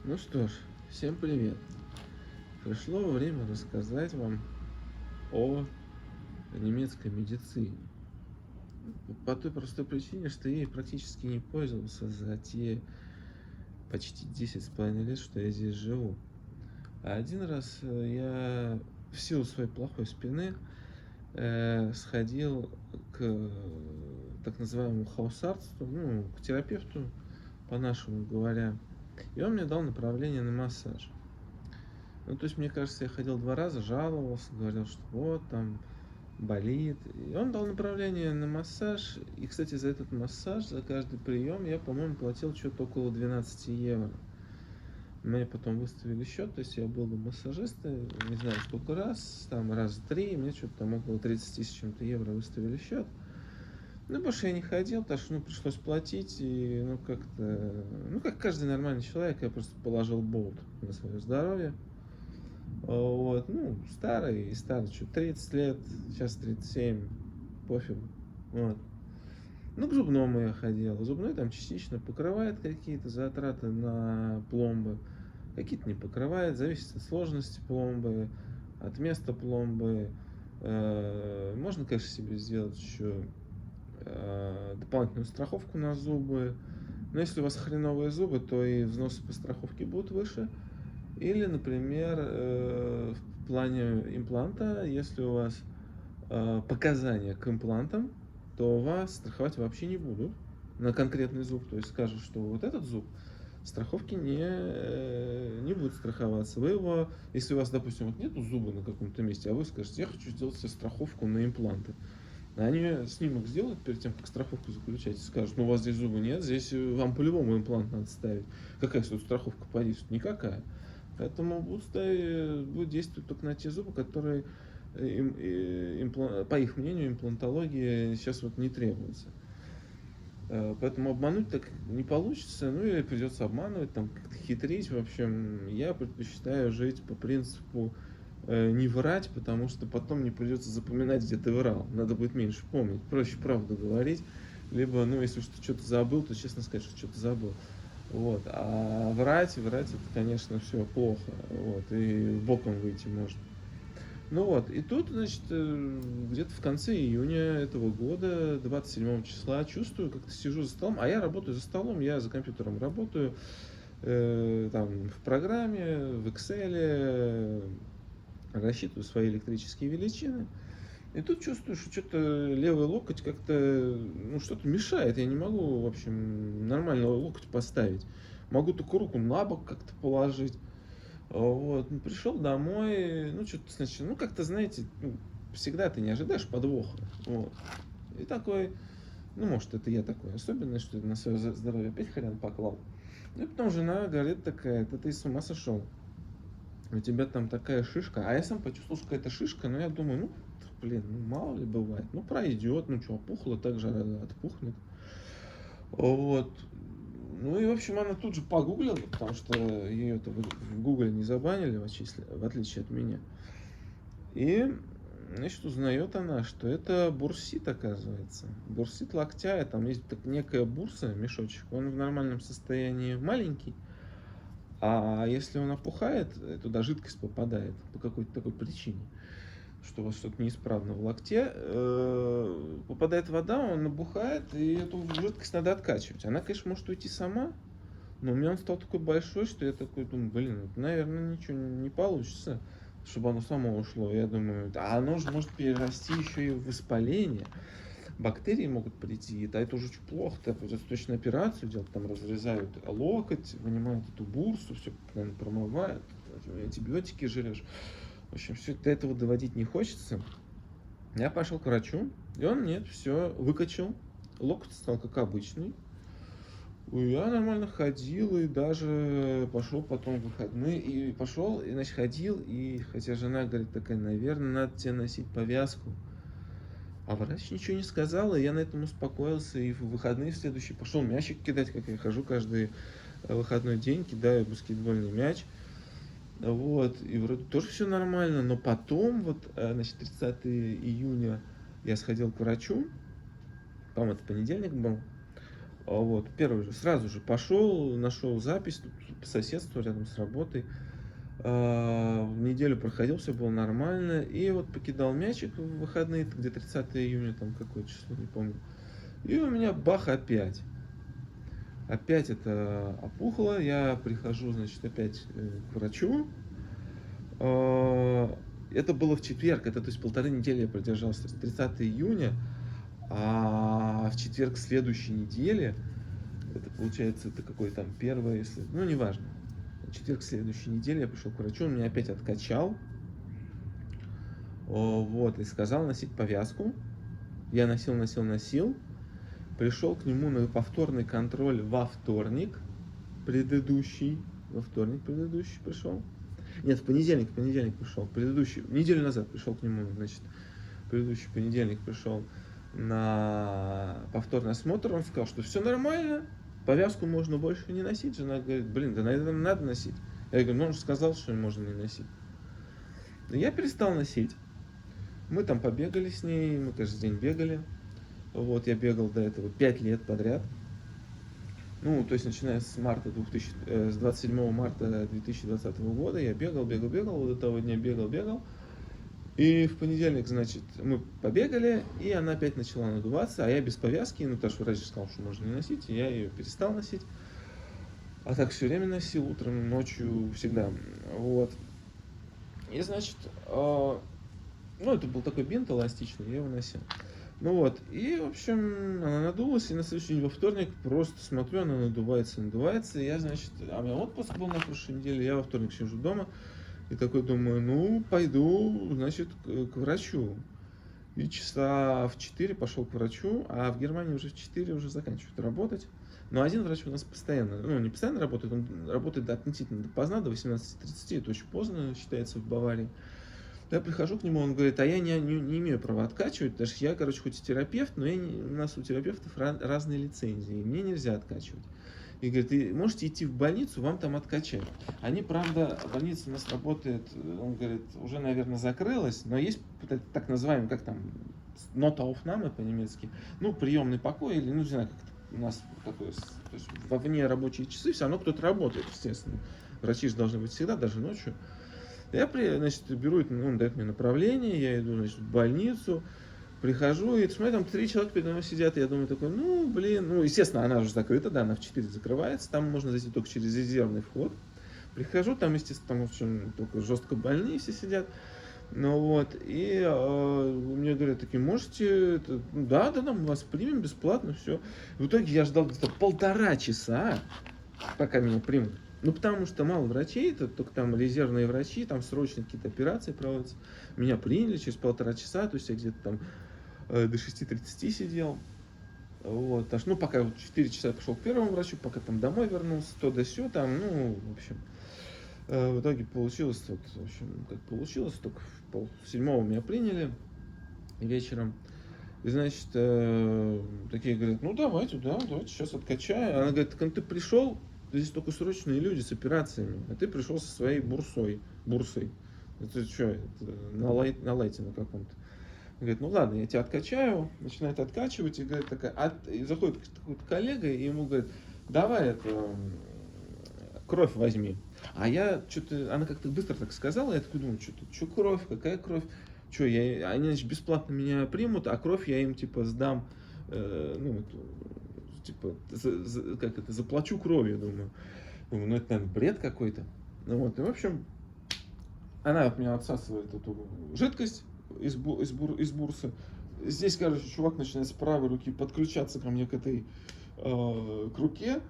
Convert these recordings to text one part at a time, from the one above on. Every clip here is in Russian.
Ну что ж, всем привет! Пришло время рассказать вам о немецкой медицине. По той простой причине, что я ей практически не пользовался за те почти 10,5 лет, что я здесь живу. А один раз я в силу своей плохой спины сходил к так называемому хаусарцу, ну, к терапевту, по-нашему говоря, и он мне дал направление на массаж. Ну, то есть, мне кажется, я ходил 2 раза, жаловался, говорил, что вот там болит. И он дал направление на массаж. И, кстати, за этот массаж, за каждый прием я, по-моему, платил что-то около 12 евро. Мне потом выставили счет, то есть я был у массажиста, не знаю сколько раз, там раз 3, мне что-то там около 30 с чем-то евро выставили счет. Ну, больше я не ходил, потому что, ну, пришлось платить, и, ну, как-то, ну, как каждый нормальный человек, я просто положил болт на свое здоровье. Вот, ну, старый, что 30 лет, сейчас 37, пофиг. Вот. Ну, к зубному я ходил. Зубной там частично покрывает какие-то затраты на пломбы, какие-то не покрывает, зависит от сложности пломбы, от места пломбы. Можно, конечно, себе сделать еще дополнительную страховку на зубы. Но если у вас хреновые зубы, то и взносы по страховке будут выше. Или, например, в плане импланта, если у вас показания к имплантам, то вас страховать вообще не будут на конкретный зуб. То есть скажут, что вот этот зуб страховки не будет страховаться. Вы его, если у вас, допустим, вот нету зуба на каком-то месте, а вы скажете, я хочу сделать себе страховку на импланты. Они снимок сделают перед тем, как страховку заключать, и скажут, ну у вас здесь зуба нет, здесь вам по-любому имплант надо ставить. Какая тут страховка повисит? Никакая. Поэтому будет действовать только на те зубы, которые, по их мнению, имплантология сейчас вот не требуется. Поэтому обмануть так не получится, ну или придется обманывать, там как-то хитрить. В общем, я предпочитаю жить по принципу не врать, потому что потом не придется запоминать, где ты врал. Надо будет меньше помнить. Проще правду говорить. Либо, ну, если что-то забыл, то честно сказать, что что-то забыл. Вот. А врать, это, конечно, все плохо. Вот. И боком выйти может. Ну вот, и тут, значит, где-то в конце июня этого года, 27 числа, чувствую, как-то сижу за столом, а я работаю за столом, я за компьютером работаю, там, в программе, в Excel, рассчитываю свои электрические величины. И тут чувствую, что что-то левый локоть как-то, ну, что-то мешает. Я не могу, в общем, нормально локоть поставить. Могу только руку на бок как-то положить. Вот. Ну, пришел домой, ну, что-то сначала, ну, как-то, знаете, ну, всегда ты не ожидаешь подвоха. Вот. И такой, ну, может, это я такой особенный, что на свое здоровье опять хрен поклал. Ну, и потом жена говорит такая, это ты с ума сошел. У тебя там такая шишка. А я сам почувствовал, что какая-то шишка, но я думаю, ну, блин, ну, мало ли бывает. Ну, пройдет, ну, что, опухло, так же отпухнет. Вот. Ну и, в общем, она тут же погуглила, потому что ее-то в Гугле не забанили, в отличие от меня. И, значит, узнает она, что это бурсит, оказывается. Бурсит локтя, там есть некая бурса, мешочек, он в нормальном состоянии маленький, а если он опухает, туда жидкость попадает по какой-то такой причине, что у вас что-то неисправно в локте, попадает вода, он набухает, и эту жидкость надо откачивать. Она, конечно, может уйти сама, но у меня он стал такой большой, что я такой думаю, блин, наверное, ничего не получится, чтобы оно само ушло. Я думаю, а оно же может перерасти еще и в воспаление. Бактерии могут прийти, да, это уже очень плохо, придется точно операцию делать, там разрезают локоть, вынимают эту бурсу, все промывают, антибиотики жрешь. В общем, все до этого доводить не хочется. Я пошел к врачу, и он мне все выкачал, локоть стал как обычный. Я нормально ходил и даже пошел потом в выходные, и пошел, и, значит, ходил, и хотя жена говорит такая, наверное, надо тебе носить повязку. А врач ничего не сказал, и я на этом успокоился, и в выходные следующие пошел мячик кидать, как я хожу каждый выходной день, кидаю баскетбольный мяч. Вот, и вроде тоже все нормально, но потом, вот, значит, 30 июня я сходил к врачу, по-моему, это понедельник был, Вот, первый же, сразу же пошел, нашел запись тут по соседству, рядом с работой. Неделю проходил, все было нормально. И вот покидал мячик в выходные, где 30 июня, там какое число, не помню. И у меня бах опять. Опять это опухло, я прихожу, значит, опять к врачу. Это было в четверг, это, то есть, 1,5 недели я продержался, то есть 30 июня, а в четверг следующей недели, это получается, это какой там первый, если, ну, неважно, в четверг следующей недели я пришел к врачу, он меня опять откачал, вот, и сказал носить повязку. Я носил, пришел к нему на повторный контроль во вторник предыдущий пришел. Нет, в понедельник пришел, предыдущий, неделю назад пришел к нему, значит, предыдущий понедельник пришел на повторный осмотр, он сказал, что все нормально, повязку можно больше не носить. Жена говорит, блин, да, наверное, надо носить. Я говорю, ну он же сказал, что можно не носить. Я перестал носить. Мы там побегали с ней, мы каждый день бегали. Вот, я бегал до этого 5 лет подряд. Ну, то есть, начиная с 27 марта 2020 года я бегал, вот до того дня бегал. И в понедельник, значит, мы побегали, и она опять начала надуваться, а я без повязки, ну, потому что врач сказал, что можно не носить, и я ее перестал носить. А так все время носил, утром, ночью, всегда. Вот. И, значит, ну, это был такой бинт эластичный, я его носил. Ну вот, и, в общем, она надулась, и на следующий день во вторник просто смотрю, она надувается, и я, значит, а у меня отпуск был на прошлой неделе, я во вторник сижу дома, и такой думаю, ну, пойду, значит, к врачу. И часа в 4 пошел к врачу, а в Германии уже в 4 уже заканчивают работать. Но один врач у нас постоянно, ну, не постоянно работает, он работает относительно допоздна, до 18:30, это очень поздно считается в Баварии. Я прихожу к нему, он говорит, а я не имею права откачивать, потому что я, короче, хоть и терапевт, но у нас у терапевтов разные лицензии, и мне нельзя откачивать. И говорит, вы можете идти в больницу, вам там откачают. Они, правда, больница у нас работает, он говорит, уже, наверное, закрылась, но есть так называемый, как там, Notaufnahme по-немецки, ну, приемный покой, или, ну, не знаю, как у нас такое, то есть во вне рабочие часы все равно кто-то работает, естественно. Врачи же должны быть всегда, даже ночью. Я, значит, беру, он дает мне направление, я иду, значит, в больницу, прихожу, и смотрю, там 3 человека передо мной сидят, и я думаю такой, ну, блин, ну, естественно, она уже закрыта, да, она в 4 закрывается, там можно зайти только через резервный вход. Прихожу, там, естественно, там, в общем, только жестко больные все сидят, ну, вот, и мне говорят, такие, можете, да, мы вас примем бесплатно, все. В итоге я ждал где-то 1,5 часа, пока меня примут. Ну, потому что мало врачей, это только там резервные врачи, там срочно какие-то операции проводятся. Меня приняли через 1,5 часа, то есть я где-то там до 6:30 сидел. Вот, аж, ну, пока вот 4 часа я пошел к первому врачу, пока там домой вернулся, то да сё, там, ну, в общем, в итоге получилось, вот, в общем, как получилось, только в 6:30 меня приняли вечером. И, значит, такие говорят, ну, давайте сейчас откачаю. Она говорит, так ты пришел, здесь только срочные люди с операциями, а ты пришел со своей бурсой. Это что, это на лайте на каком-то. Говорит, ну ладно, я тебя откачаю, начинает откачивать, и говорит, и заходит какой-то коллега, и ему говорит, давай это, кровь возьми. А я что-то, она как-то быстро так сказала, я такой думаю, что кровь, какая кровь? Что, они, значит, бесплатно меня примут, а кровь я им, типа, сдам, ну, типа, заплачу кровью, думаю. Ну, это, наверное, бред какой-то. Ну, вот, и, в общем, она от меня отсасывает эту жидкость из бурсы. Здесь, короче, чувак начинает с правой руки подключаться ко мне к этой, к руке.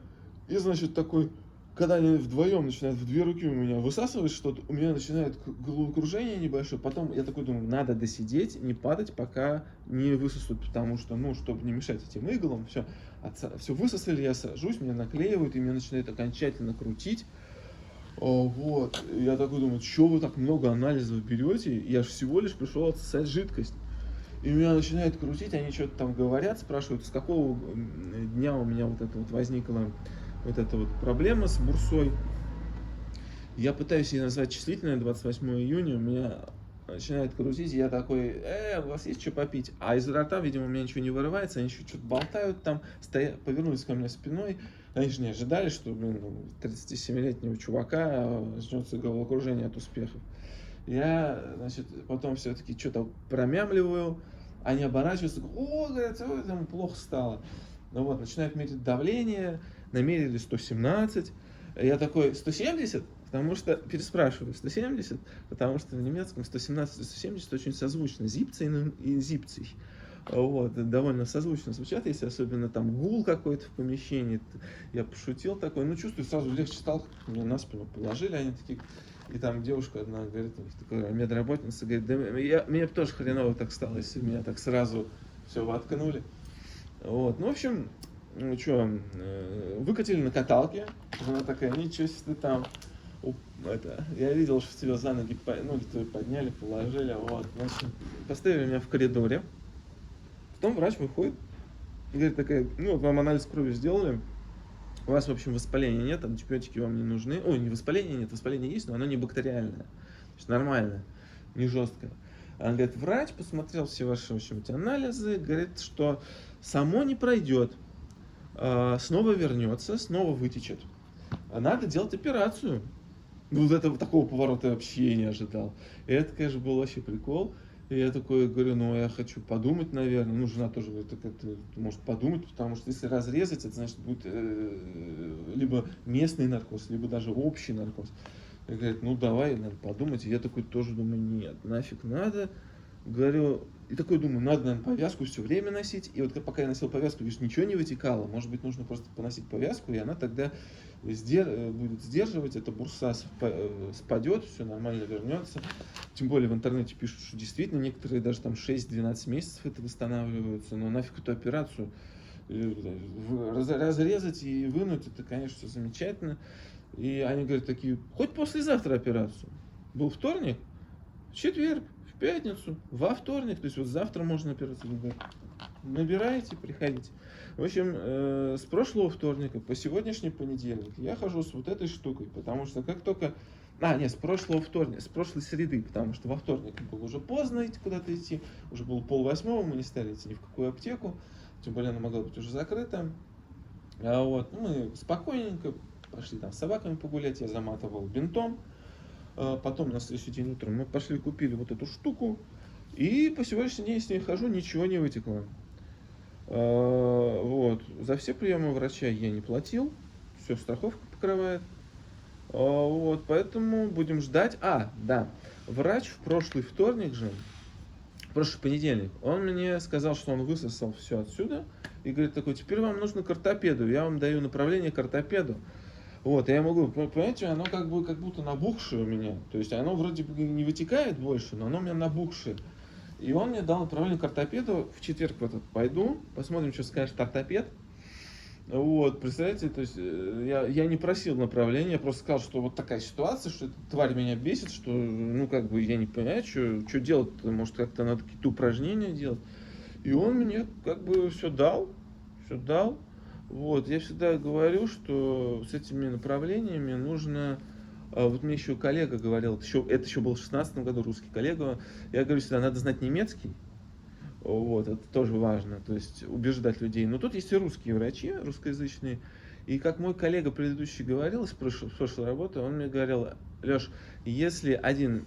И, значит, такой, когда они вдвоем начинают в 2 руки у меня высасывать что-то, у меня начинает головокружение небольшое. Потом я такой думаю, надо досидеть, не падать, пока не высосут, потому что, ну, чтобы не мешать этим иглам, все высосали, я сажусь, меня наклеивают, и меня начинает окончательно крутить. Вот, я такой думаю, что вы так много анализов берете, я же всего лишь пришел отсосать жидкость. И меня начинает крутить, они что-то там говорят, спрашивают, с какого дня у меня вот это вот возникла вот эта вот проблема с бурсой. Я пытаюсь ей назвать числительное, 28 июня, у меня начинает крутить, и я такой, у вас есть что попить? А из рта, видимо, у меня ничего не вырывается, они еще что-то болтают там, повернулись ко мне спиной, они же не ожидали, что, 37-летнего чувака начнется головокружение от успехов. Я, значит, потом все-таки что-то промямливаю, они оборачиваются, говорят, ему плохо стало. Ну вот, начинают мерить давление, намерили 117, я такой, 170? Потому что, переспрашиваю, 170, потому что в немецком 117 и 170 очень созвучно, зипцей и зипцей. Вот, довольно созвучно звучат, если особенно там гул какой-то в помещении. Я пошутил такой, чувствую, сразу легче стало, меня на спину положили, они такие, и там девушка одна говорит, такая медработница, говорит, да мне тоже хреново так стало, если меня так сразу все воткнули. Вот, в общем, выкатили на каталке, она такая, ничего себе ты там, я видел, что тебя за ноги подняли, положили, вот, значит, поставили меня в коридоре, потом врач выходит и говорит такая, вам анализ крови сделали, у вас, в общем, воспаления нет, антибиотики вам не нужны, не воспаления нет, воспаление есть, но оно не бактериальное, то есть нормальное, не жесткое. Она говорит, врач посмотрел все ваши, в общем, эти анализы, говорит, что само не пройдет, снова вернется, снова вытечет. Надо делать операцию. Такого поворота я вообще не ожидал. И это, конечно, был вообще прикол. И я такой говорю, я хочу подумать, наверное. Жена тоже говорит, ты можешь подумать, потому что если разрезать, это значит будет либо местный наркоз, либо даже общий наркоз. И говорит, давай, надо подумать. И я такой тоже думаю, нет, нафиг надо. Говорю, и такой думаю, надо, наверное, повязку все время носить. И вот пока я носил повязку, видишь, ничего не вытекало. Может быть, нужно просто поносить повязку, и она тогда будет сдерживать, эта бурса спадет, все нормально вернется. Тем более в интернете пишут, что действительно некоторые даже там 6-12 месяцев это восстанавливаются. Но нафиг эту операцию разрезать и вынуть, это, конечно, все замечательно. И они говорят такие, хоть послезавтра операцию. Был вторник, в четверг, в пятницу, во вторник, то есть вот завтра можно операцию делать. Набирайте, приходите. В общем, с прошлого вторника по сегодняшний понедельник я хожу с вот этой штукой, потому что как только... с прошлого вторника, с прошлой среды, потому что во вторник было уже поздно куда-то идти, уже было 7:30, мы не стали идти ни в какую аптеку, тем более она могла быть уже закрыта. Мы спокойненько пошли там с собаками погулять, я заматывал бинтом. Потом на следующий день утром мы пошли купили вот эту штуку, и по сегодняшний день с ней хожу, ничего не вытекло. За все приемы врача я не платил, все страховка покрывает. Поэтому будем ждать. Врач в прошлый вторник же, в прошлый понедельник, он мне сказал, что он высосал все отсюда, и говорит такой, теперь вам нужно к ортопеду, я вам даю направление к ортопеду. Я могу, понимаете, оно как будто набухшее у меня. То есть оно вроде бы не вытекает больше, но оно у меня набухшее. И он мне дал направление к ортопеду. В четверг пойду, посмотрим, что скажет ортопед. Представляете, то есть я не просил направления, я просто сказал, что вот такая ситуация, что эта тварь меня бесит, что, я не понимаю, что делать-то, может, как-то надо какие-то упражнения делать. И он мне все дал. Я всегда говорю, что с этими направлениями нужно... мне еще коллега говорил, это еще был в 2016 году, русский коллега, я говорю, всегда надо знать немецкий, это тоже важно, то есть убеждать людей. Но тут есть и русские врачи, русскоязычные, и как мой коллега предыдущий говорил, с прошлой работы, он мне говорил, Леш, если один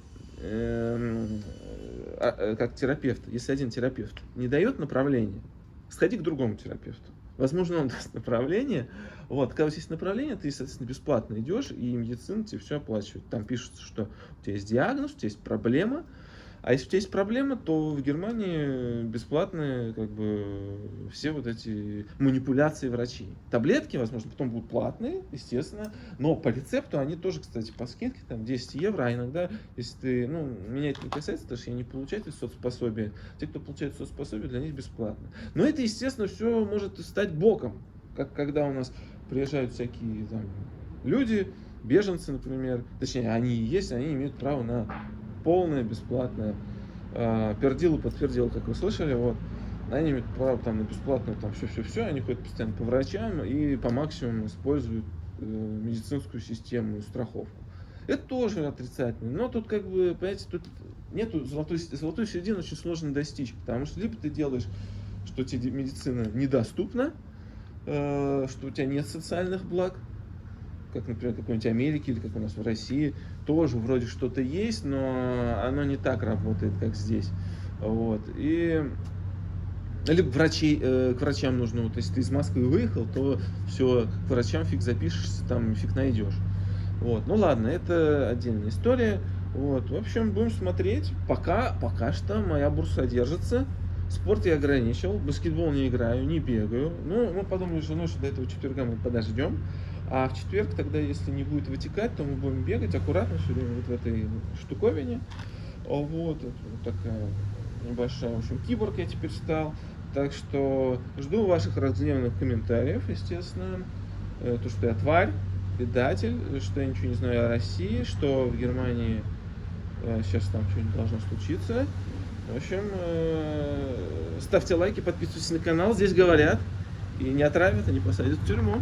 терапевт не дает направления, сходи к другому терапевту. Возможно, он даст направление. Когда у тебя есть направление, ты, соответственно, бесплатно идешь, и медицина тебе все оплачивает. Там пишется, что у тебя есть диагноз, у тебя есть проблема. А если у тебя есть проблема, то в Германии бесплатные все вот эти манипуляции врачей. Таблетки, возможно, потом будут платные, естественно, но по рецепту они тоже, кстати, по скидке, там 10 евро, а иногда, если ты, меня это не касается, потому что я не получатель соцпособия, те, кто получает соцпособие, для них бесплатно. Но это, естественно, все может стать боком, как когда у нас приезжают всякие там люди, беженцы, например, точнее, они и есть, они имеют право на полное, бесплатное. Пердилу подтвердил, как вы слышали, они имеют право на бесплатное, все, они ходят постоянно по врачам и по максимуму используют медицинскую систему и страховку. Это тоже отрицательно, но тут понимаете, тут нету золотой середины очень сложно достичь, потому что либо ты делаешь, что тебе медицина недоступна, что у тебя нет социальных благ, как, например, какой-нибудь Америке или как у нас в России, тоже вроде что-то есть, но оно не так работает, как здесь. Вот. И либо к врачам нужно, вот если ты из Москвы выехал, то все, к врачам фиг запишешься, там фиг найдешь. Вот. Ну ладно, это отдельная история. Вот. В общем, будем смотреть. Пока что моя бурса держится. Спорт я ограничил, баскетбол не играю, не бегаю. Ну, мы подумали с женой, что до этого четверга мы подождем. А в четверг тогда, если не будет вытекать, то мы будем бегать аккуратно все время вот в этой штуковине. Вот, это вот такая небольшая, в общем, киборг я теперь стал. Так что жду ваших разгневанных комментариев, естественно. То, что я тварь, предатель, что я ничего не знаю о России, что в Германии сейчас там что-нибудь должно случиться. В общем, ставьте лайки, подписывайтесь на канал, здесь говорят, и не отравят, и не посадят в тюрьму.